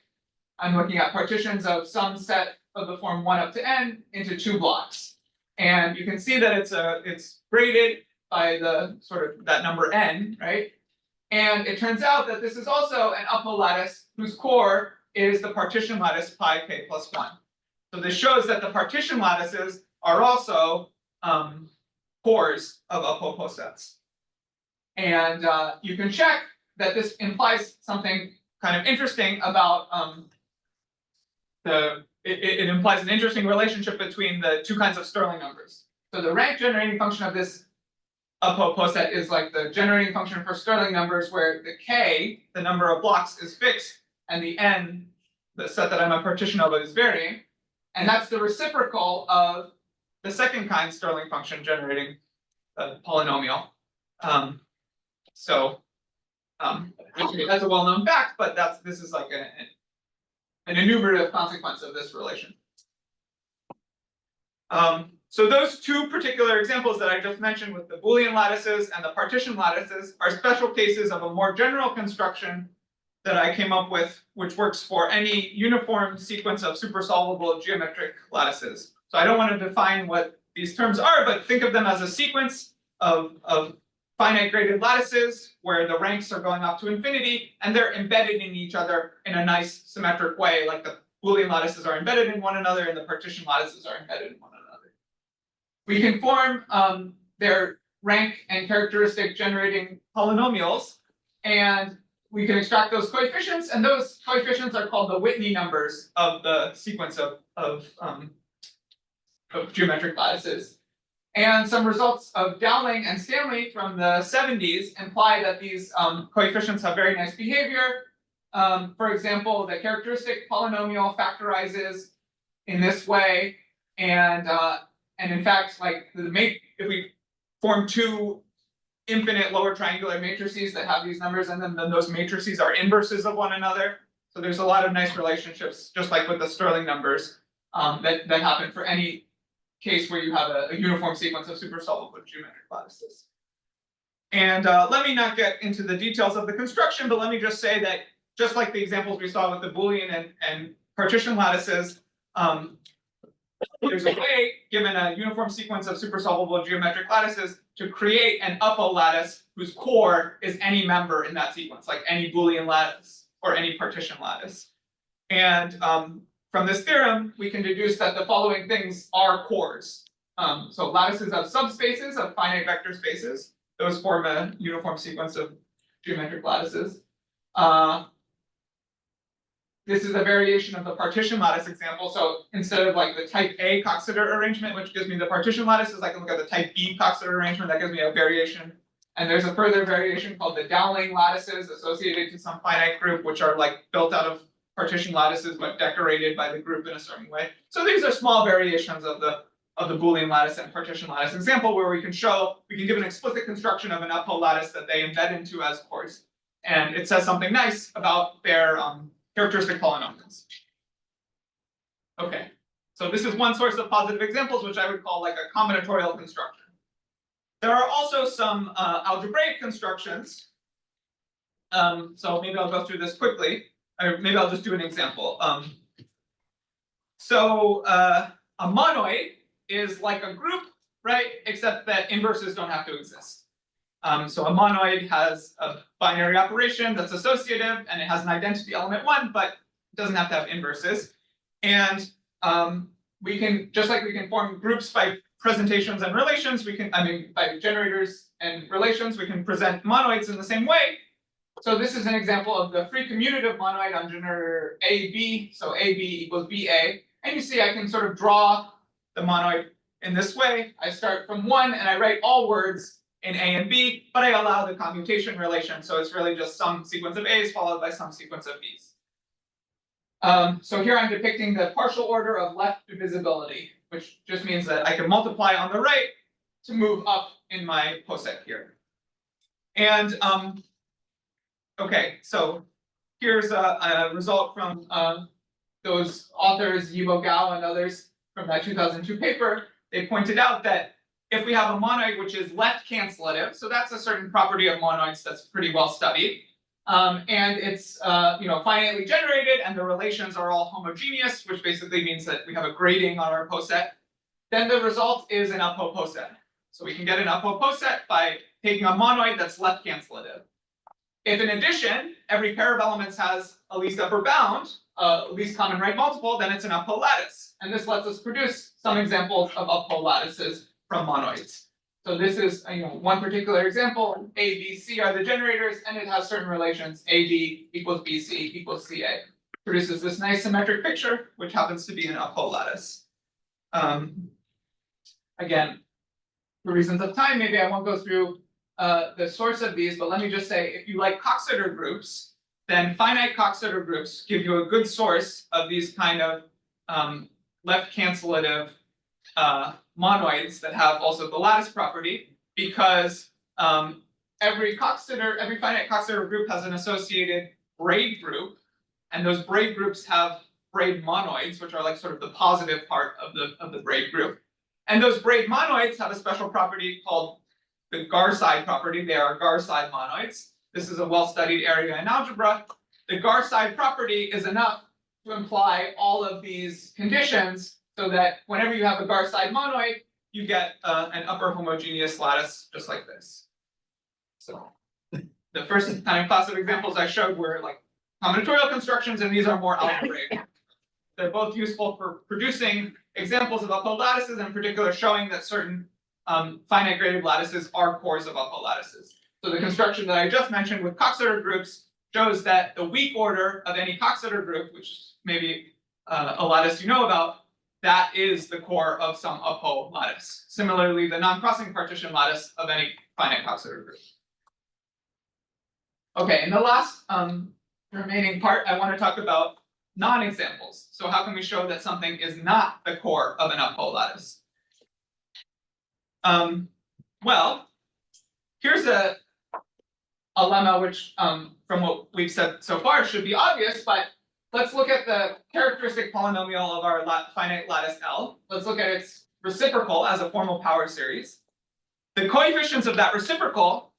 I'm looking at partitions of some set of the form 1 up to n into 2 blocks. And you can see that it's graded by the sort of that number n, right? And it turns out that this is also an Upho lattice whose core is the partition lattice pi k plus 1. So this shows that the partition lattices are also cores of Upho posets. And you can check that this implies something kind of interesting about it implies an interesting relationship between the two kinds of Stirling numbers. So the rank generating function of this Upho poset is like the generating function for Stirling numbers, where the k, the number of blocks, is fixed, and the n, the set that I'm a partition of, is varying. And that's the reciprocal of the second kind Stirling function generating a polynomial. Actually, that's a well-known fact, but this is like an enumerative consequence of this relation. So those two particular examples that I just mentioned with the Boolean lattices and the partition lattices are special cases of a more general construction that I came up with, which works for any uniform sequence of supersolvable geometric lattices. So I don't want to define what these terms are, but think of them as a sequence of finite graded lattices where the ranks are going up to infinity and they're embedded in each other in a nice symmetric way, like the Boolean lattices are embedded in one another and the partition lattices are embedded in one another. We can form their rank and characteristic generating polynomials, and we can extract those coefficients, and those coefficients are called the Whitney numbers of the sequence of geometric lattices. And some results of Dowling and Stanley from the 70s imply that these coefficients have very nice behavior. For example, the characteristic polynomial factorizes in this way, and in fact, like if we form two infinite lower triangular matrices that have these numbers, and then those matrices are inverses of one another. So there's a lot of nice relationships, just like with the Stirling numbers, that happen for any case where you have a uniform sequence of supersolvable geometric lattices. And let me not get into the details of the construction, but let me just say that just like the examples we saw with the Boolean and partition lattices, there's a way, given a uniform sequence of supersolvable geometric lattices, to create an Upho lattice whose core is any member in that sequence, like any Boolean lattice or any partition lattice. And from this theorem, we can deduce that the following things are cores. So lattices of subspaces of finite vector spaces, those form a uniform sequence of geometric lattices. This is a variation of the partition lattice example. So instead of like the type A Coxeter arrangement, which gives me the partition lattices, I can look at the type B Coxeter arrangement that gives me a variation. And there's a further variation called the Dowling lattices associated to some finite group, which are like built out of partition lattices but decorated by the group in a certain way. So these are small variations of the Boolean lattice and partition lattice example, where we can give an explicit construction of an Upho lattice that they embed into as cores. And it says something nice about their characteristic polynomials. Okay, so this is one source of positive examples, which I would call like a combinatorial construction. There are also some algebraic constructions. So maybe I'll go through this quickly, or maybe I'll just do an example. So a monoid is like a group, right? Except that inverses don't have to exist. So a monoid has a binary operation that's associative, and it has an identity element 1, but it doesn't have to have inverses. And we can, just like we can form groups by presentations and relations, by generators and relations, we can present monoids in the same way. So this is an example of the free commutative monoid on generator AB. So AB equals BA. And you see I can sort of draw the monoid in this way. I start from 1 and I write all words in A and B, but I allow the commutation relation. So it's really just some sequence of A's followed by some sequence of B's. So here I'm depicting the partial order of left divisibility, which just means that I can multiply on the right to move up in my poset here. And okay, so here's a result from those authors, Yibo Gao and others, from that 2002 paper. They pointed out that if we have a monoid which is left cancellative, so that's a certain property of monoids that's pretty well studied. And it's, finitely generated and the relations are all homogeneous, which basically means that we have a grading on our poset. Then the result is an Upho poset. So we can get an Upho poset by taking a monoid that's left cancellative. If in addition, every pair of elements has a least upper bound, least common right multiple, then it's an Upho lattice. And this lets us produce some examples of Upho lattices from monoids. So this is, one particular example. A, B, C are the generators, and it has certain relations. AB equals BC equals CA. Produces this nice symmetric picture, which happens to be an Upho lattice. Again, for reasons of time, maybe I won't go through the source of these, but let me just say, if you like Coxeter groups, then finite Coxeter groups give you a good source of these kind of left cancellative monoids that have also the lattice property, because every finite Coxeter group has an associated braid group, and those braid groups have braid monoids, which are like sort of the positive part of the braid group. And those braid monoids have a special property called the Garside property. They are Garside monoids. This is a well-studied area in algebra. The Garside property is enough to imply all of these conditions so that whenever you have a Garside monoid, you get an upper homogeneous lattice just like this. So the first kind of class of examples I showed were like combinatorial constructions, and these are more algebraic. They're both useful for producing examples of Upho lattices, in particular showing that certain finite graded lattices are cores of Upho lattices. So the construction that I just mentioned with Coxeter groups shows that the weak order of any Coxeter group, which is maybe a lattice you know about, that is the core of some Upho lattice. Similarly, the non-crossing partition lattice of any finite Coxeter group. Okay, in the last remaining part, I want to talk about non-examples. So how can we show that something is not the core of an Upho lattice? Well, here's a lemma which, from what we've said so far, should be obvious, but let's look at the characteristic polynomial of our finite lattice L. Let's look at its reciprocal as a formal power series. The coefficients of that reciprocal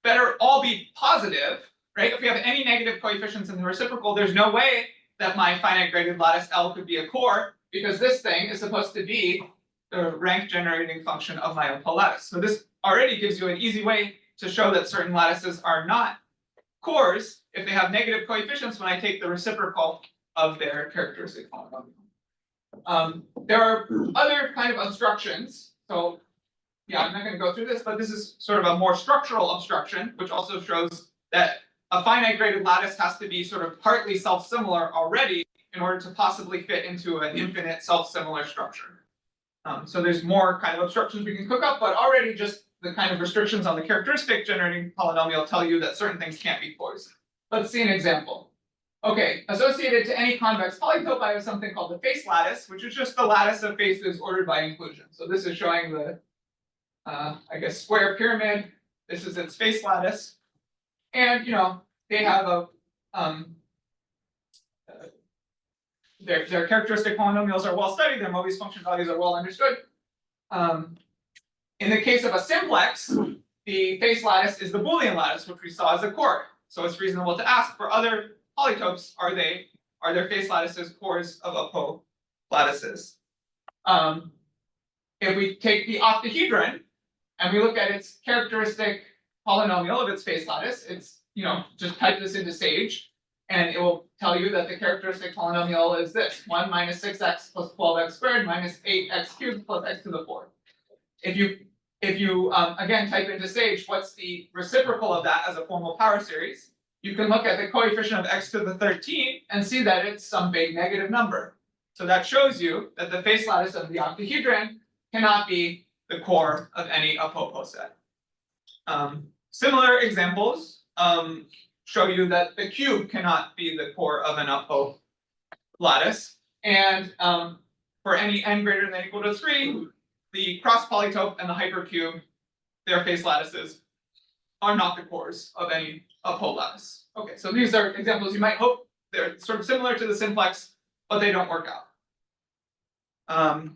better all be positive, right? If we have any negative coefficients in the reciprocal, there's no way that my finite graded lattice L could be a core, because this thing is supposed to be the rank generating function of my Upho lattice. So this already gives you an easy way to show that certain lattices are not cores if they have negative coefficients when I take the reciprocal of their characteristic polynomial. There are other kind of obstructions. So yeah, I'm not going to go through this, but this is sort of a more structural obstruction, which also shows that a finite graded lattice has to be sort of partly self-similar already in order to possibly fit into an infinite self-similar structure. So there's more kind of obstructions we can cook up, but already just the kind of restrictions on the characteristic generating polynomial tell you that certain things can't be cores. Let's see an example. Okay, associated to any convex polytope, I have something called the face lattice, which is just the lattice of faces ordered by inclusion. So this is showing the, square pyramid. This is its face lattice. And, they have a, their characteristic polynomials are well studied, their Mobius function values are well understood. In the case of a simplex, the face lattice is the Boolean lattice, which we saw as a core. So it's reasonable to ask for other polytopes, are their face lattices cores of Upho lattices? If we take the octahedron and we look at its characteristic polynomial of its face lattice, it's, just type this into Sage, and it will tell you that the characteristic polynomial is this: 1 minus 6x plus 12x squared minus 8x cubed plus x to the 4th. If you again type into Sage what's the reciprocal of that as a formal power series, you can look at the coefficient of x to the 13 and see that it's some big negative number. So that shows you that the face lattice of the octahedron cannot be the core of any Upho poset. Similar examples show you that the cube cannot be the core of an Upho lattice. And for any n greater than or equal to 3, the cross polytope and the hypercube, their face lattices, are not the cores of any Upho lattice. Okay, so these are examples you might hope they're sort of similar to the simplex, but they don't work out.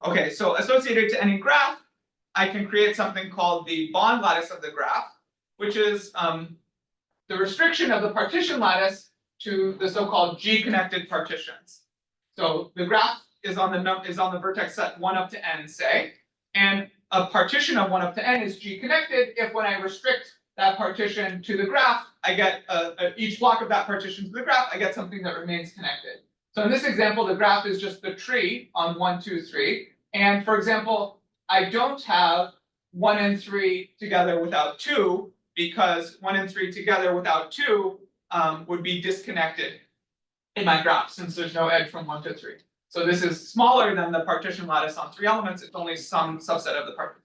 Okay, so associated to any graph, I can create something called the bond lattice of the graph, which is the restriction of the partition lattice to the so-called G-connected partitions. So the graph is on the vertex set 1 up to n, say, and a partition of 1 up to n is G-connected if when I restrict that partition to the graph, I get each block of that partition to the graph, I get something that remains connected. So in this example, the graph is just the tree on 1, 2, 3. And for example, I don't have 1 and 3 together without 2, because 1 and 3 together without 2 would be disconnected in my graph, since there's no edge from 1 to 3. So this is smaller than the partition lattice on 3 elements, it's only some subset of the partition.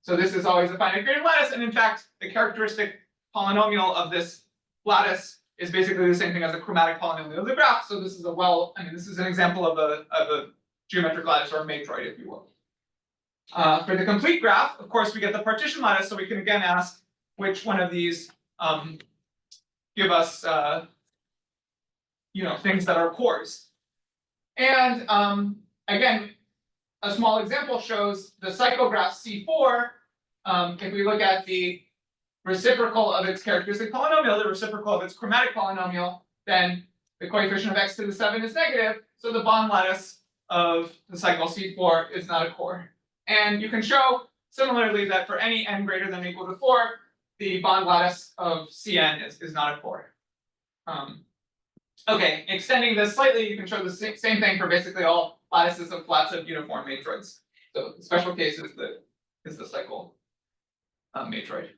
So this is always a finite graded lattice, and in fact, the characteristic polynomial of this lattice is basically the same thing as a chromatic polynomial of the graph. So this is this is an example of a geometric lattice, or a matroid, if you will. For the complete graph, of course, we get the partition lattice, so we can again ask which one of these give us things that are cores. And again, a small example shows the cyclograph C4. If we look at the reciprocal of its characteristic polynomial, the reciprocal of its chromatic polynomial, then the coefficient of x to the 7 is negative, so the bond lattice of the cycle C4 is not a core. And you can show similarly that for any n greater than or equal to 4, the bond lattice of Cn is not a core. Okay, extending this slightly, you can show the same thing for basically all lattices of flats of uniform matroids. So the special case is the cycle matroid.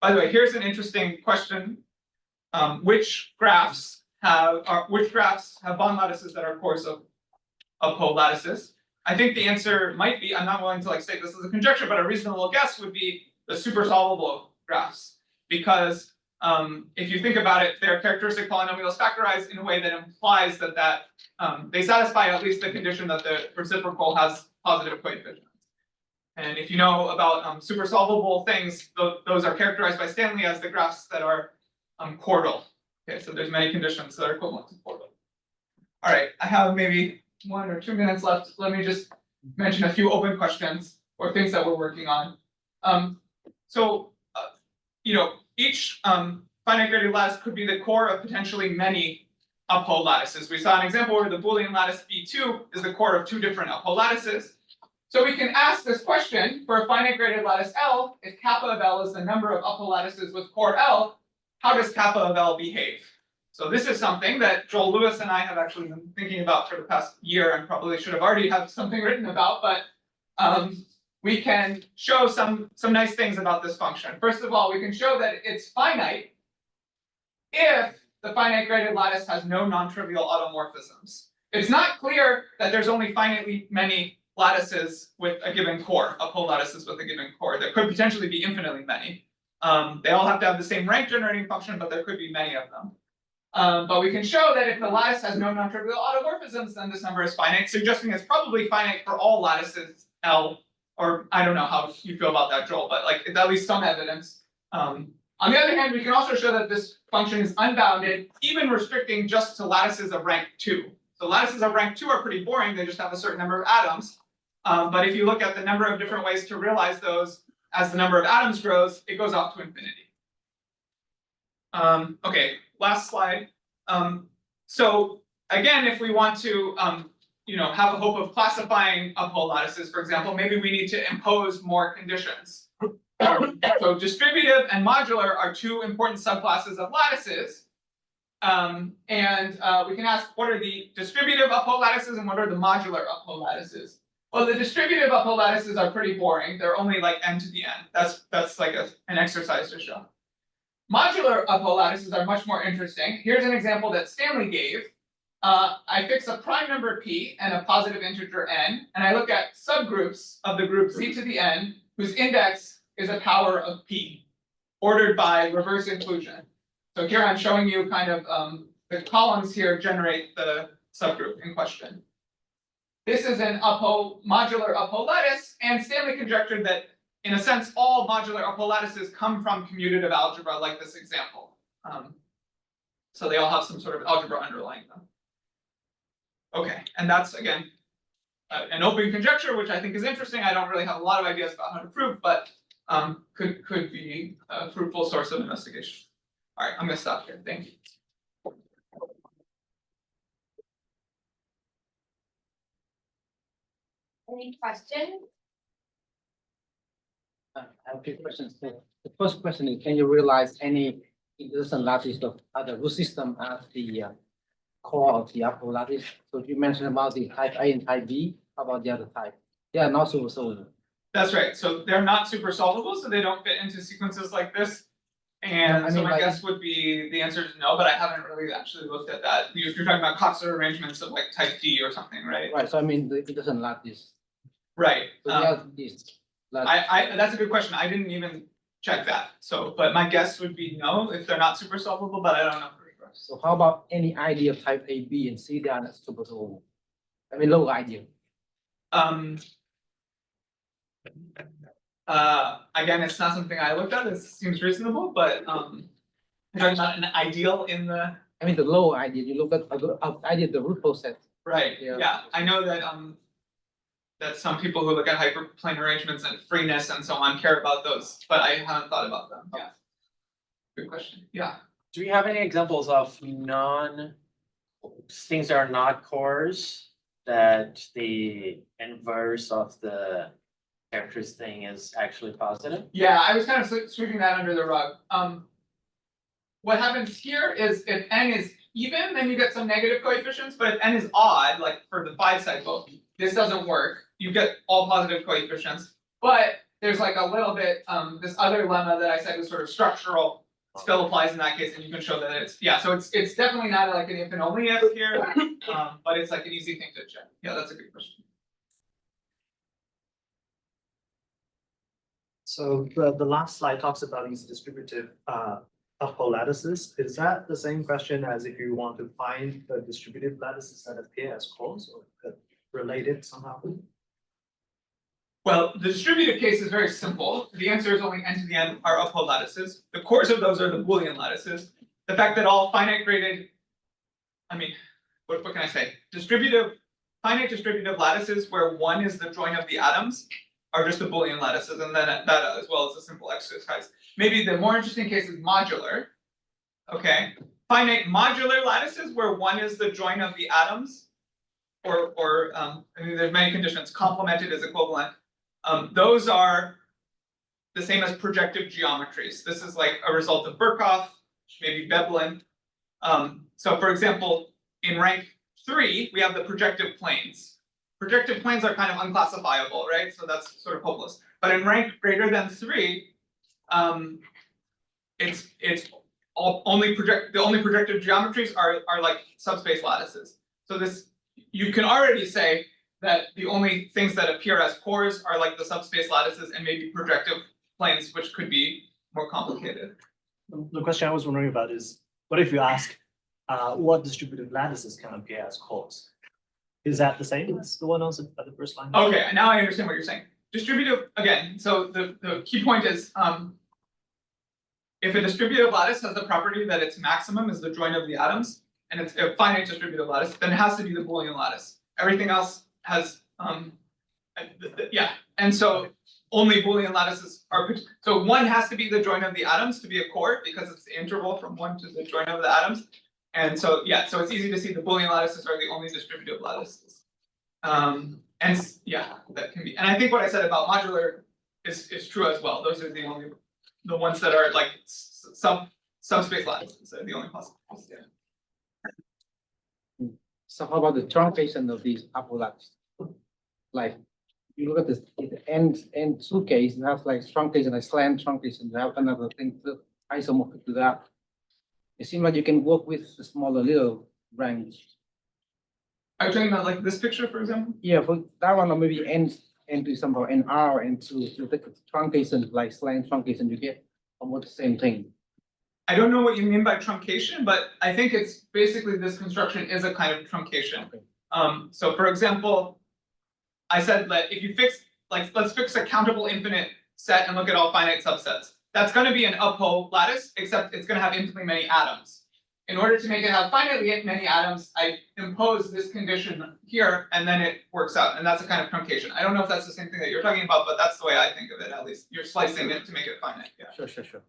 By the way, here's an interesting question: which graphs have bond lattices that are cores of Upho lattices? I think the answer might be, I'm not willing to state this as a conjecture, but a reasonable guess would be the super solvable graphs, because if you think about it, their characteristic polynomial is factorized in a way that implies that they satisfy at least the condition that the reciprocal has positive coefficients. And if you know about super solvable things, those are characterized by Stanley as the graphs that are chordal. Okay, so there's many conditions that are equivalent to chordal. All right, I have maybe 1 or 2 minutes left. Let me just mention a few open questions or things that we're working on. Each finite graded lattice could be the core of potentially many Upho lattices. We saw an example where the Boolean lattice B2 is the core of 2 different Upho lattices. So we can ask this question for a finite graded lattice L: if kappa of L is the number of Upho lattices with core L, how does kappa of L behave? So this is something that Joel Lewis and I have actually been thinking about for the past year, and probably should have already have something written about, but we can show some nice things about this function. First of all, we can show that it's finite if the finite graded lattice has no non-trivial automorphisms. It's not clear that there's only finitely many lattices with a given core, Upho lattices with a given core. There could potentially be infinitely many. They all have to have the same rank generating function, but there could be many of them. But we can show that if the lattice has no non-trivial automorphisms, then this number is finite, suggesting it's probably finite for all lattices L, or I don't know how you feel about that, Joel, but it's at least some evidence. On the other hand, we can also show that this function is unbounded, even restricting just to lattices of rank 2. So lattices of rank 2 are pretty boring, they just have a certain number of atoms. But if you look at the number of different ways to realize those, as the number of atoms grows, it goes off to infinity. Okay, last slide. So again, if we want to have a hope of classifying Upho lattices, for example, maybe we need to impose more conditions. So distributive and modular are 2 important subclasses of lattices. We can ask, what are the distributive Upho lattices and what are the modular Upho lattices? Well, the distributive Upho lattices are pretty boring. They're only n to the n. That's like an exercise to show. Modular Upho lattices are much more interesting. Here's an example that Stanley gave. I fix a prime number p and a positive integer n, and I look at subgroups of the group z to the n, whose index is a power of p, ordered by reverse inclusion. So here I'm showing you kind of the columns here generate the subgroup in question. This is an modular Upho lattice, and Stanley conjectured that, in a sense, all modular Upho lattices come from commutative algebra, like this example. So they all have some sort of algebra underlying them. Okay, and that's, again, an open conjecture, which I think is interesting. I don't really have a lot of ideas about how to prove, but could be a fruitful source of investigation. All right, I'm gonna stop here. Thank you. Any questions? I have a few questions. The first question is, can you realize any interesting lattice of other root system as the core of the Upho lattice? So you mentioned about the type A and type B. How about the other type? They are not super solvable. That's right. So they're not super solvable, so they don't fit into sequences like this. And I so mean, my like- guess would be the answer is no, but I haven't really actually looked at that. If you're talking about Coxeter arrangements of like type D or something, right? Right. So I mean, the interesting lattice. Right. So yeah, this lattice. That's a good question. I didn't even check that. So, but my guess would be no, if they're not super solvable, but I don't know for sure. So how about any idea of type A, B, and C? They are not super solvable. I mean, low idea. Again, it's not something I looked at. It seems reasonable, but you're talking about an ideal in the, I mean, the low idea. You look at idea the root poset. right, Yeah. yeah, I know that that some people who look at hyperplane arrangements and freeness and so on care about those, but I haven't thought about them, yeah. Good question, yeah. Do we have any examples of things that are not cores that the inverse of the characters thing is actually positive? Yeah, I was kind of sweeping that under the rug. What happens here is if n is even, then you get some negative coefficients, but if n is odd, like for the 5 cycle, this doesn't work. You get all positive coefficients, but there's like a little bit, this other lemma that I said was sort of structural still applies in that case, and you can show that it's, yeah, so it's definitely not like an if and only if here, but it's like an easy thing to check. Yeah, that's a good question. So the last slide talks about these distributive Upho lattices. Is that the same question as if you want to find the distributive lattices that appear as cores or related somehow? Well, the distributive case is very simple. The answer is only n to the n are Upho lattices. The cores of those are the Boolean lattices. The fact that all finite graded, I mean, what can I say? Finite distributive lattices where one is the join of the atoms are just the Boolean lattices, and then that as well as a simple exercise. Maybe the more interesting case is modular. Okay, finite modular lattices where one is the join of the atoms, or I mean, there's many conditions. Complemented is equivalent. Those are the same as projective geometries. This is like a result of Birkhoff, maybe Veblen. So for example, in rank 3, we have the projective planes. Projective planes are kind of unclassifiable, right? So that's sort of hopeless. But in rank greater than 3, it's only projective geometries are like subspace lattices. So this, you can already say that the only things that appear as cores are like the subspace lattices and maybe projective planes, which could be more complicated. The question I was wondering about is, what if you ask what distributive lattices can appear as cores? Is that the same as the one on the first line? Okay, now I understand what you're saying. Distributive, again, so the key point is, if a distributive lattice has the property that its maximum is the join of the atoms, and it's a finite distributive lattice, then it has to be the Boolean lattice. Everything else has, yeah, and so only Boolean lattices are, so one has to be the join of the atoms to be a core, because it's the interval from one to the join of the atoms. And so, yeah, so it's easy to see the Boolean lattices are the only distributive lattices. And yeah, that can be, and I think what I said about modular is true as well. Those are the ones that are like subspace lattices are the only possible ones. Yeah. So how about the truncation of these Upho lattices? Like, you look at this, the N2 case, you have like truncation, like slant truncation, you have another thing to isomorphic to that. It seems like you can work with the smaller little range. Are you talking about like this picture, for example? Yeah, for that one, or maybe N2 somehow, NR, N2, to take the truncation, like slant truncation, you get almost the same thing. I don't know what you mean by truncation, but I think it's basically this construction is a kind of truncation. Okay. So for example, I said that if you fix, like, let's fix a countable infinite set and look at all finite subsets. That's going to be an Upho lattice, except it's going to have infinitely many atoms. in order to make it have finitely many atoms, I impose this condition here, and then it works out, and that's a kind of truncation. I don't know if that's the same thing that you're talking about, but that's the way I think of it, at least. You're slicing it to make it finite, yeah. Sure.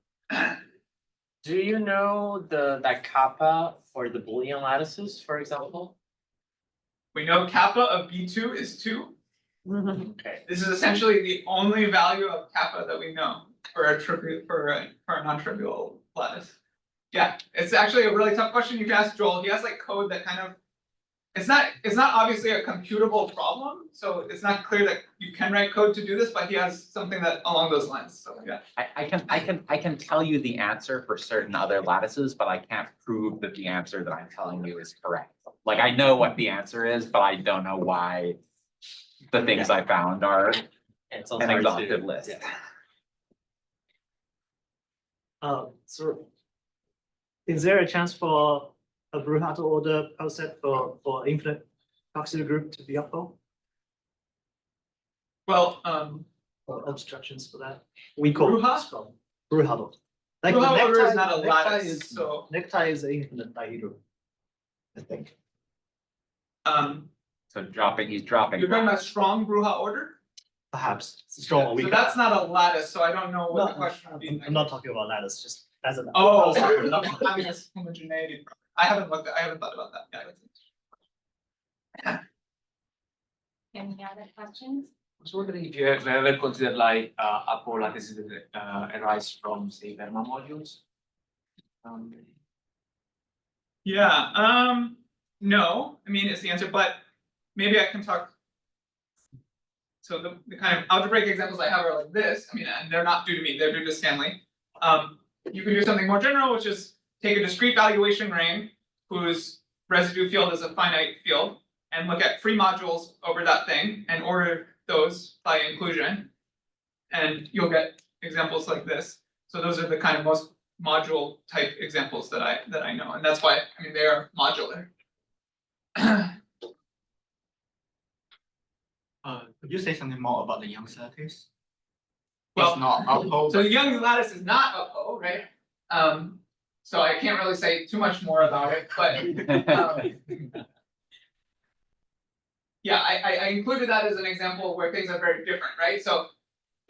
Do you know that kappa for the Boolean lattices, for example? We know kappa of B2 is 2. Okay. This is essentially the only value of kappa that we know for a non-trivial lattice. Yeah, it's actually a really tough question. You can ask Joel. He has like code that kind of, it's not obviously a computable problem, so it's not clear that you can write code to do this, but he has something that along those lines. So yeah. I can tell you the answer for certain other lattices, but I can't prove that the answer that I'm telling you is correct. Like I know what the answer is, but I don't know why the things I found are It's also an hard to- exhaustive list. yeah. So is there a chance for a Brouillard order poset for infinite Coxeter group to be Upho? Well, Or obstructions for that? We call Brouillard? Brouillard. Like Brouillard the order is necktie- not a necktie lattice, is- so Necktie is an infinite dihedral, I think. So he's dropping. you're talking about strong Brouillard order. Perhaps strong or So weak. that's not a lattice, so I don't know what the No, question would be. I'm not talking about lattice, just as an. Oh, as a- I mean, it's homogeneity. I haven't thought about that. Yeah. Any other questions? I was wondering if you have ever considered like Upho lattices that arise from, say, Fermat modules? Yeah, no, I mean, it's the answer, but maybe I can talk. So the kind of algebraic examples I have are like this. I mean, and they're not due to me, they're due to Stanley. You can do something more general, which is take a discrete valuation ring whose residue field is a finite field and look at free modules over that thing and order those by inclusion. And you'll get examples like this. So those are the kind of most module type examples that I know, and that's why, I mean, they are modular. Could you say something more about the Young's lattice? Well, It's not Upho, So the Young's lattice is not Upho, right? So I can't really say too much more about it, but yeah, I included that as an example where things are very different, right? So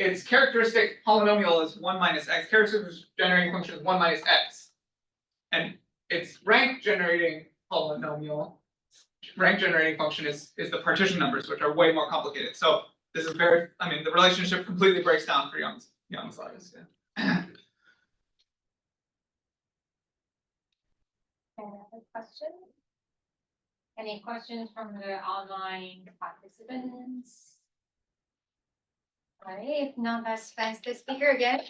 its characteristic polynomial is 1 minus x, characteristic generating function is 1 minus x. And its rank generating polynomial, rank generating function is the partition numbers, which are way more complicated. So this is very, I mean, the relationship completely breaks down for Young's lattice. Yeah. Any other questions? Any questions from the online participants? All right, if not, let's thank the speaker again.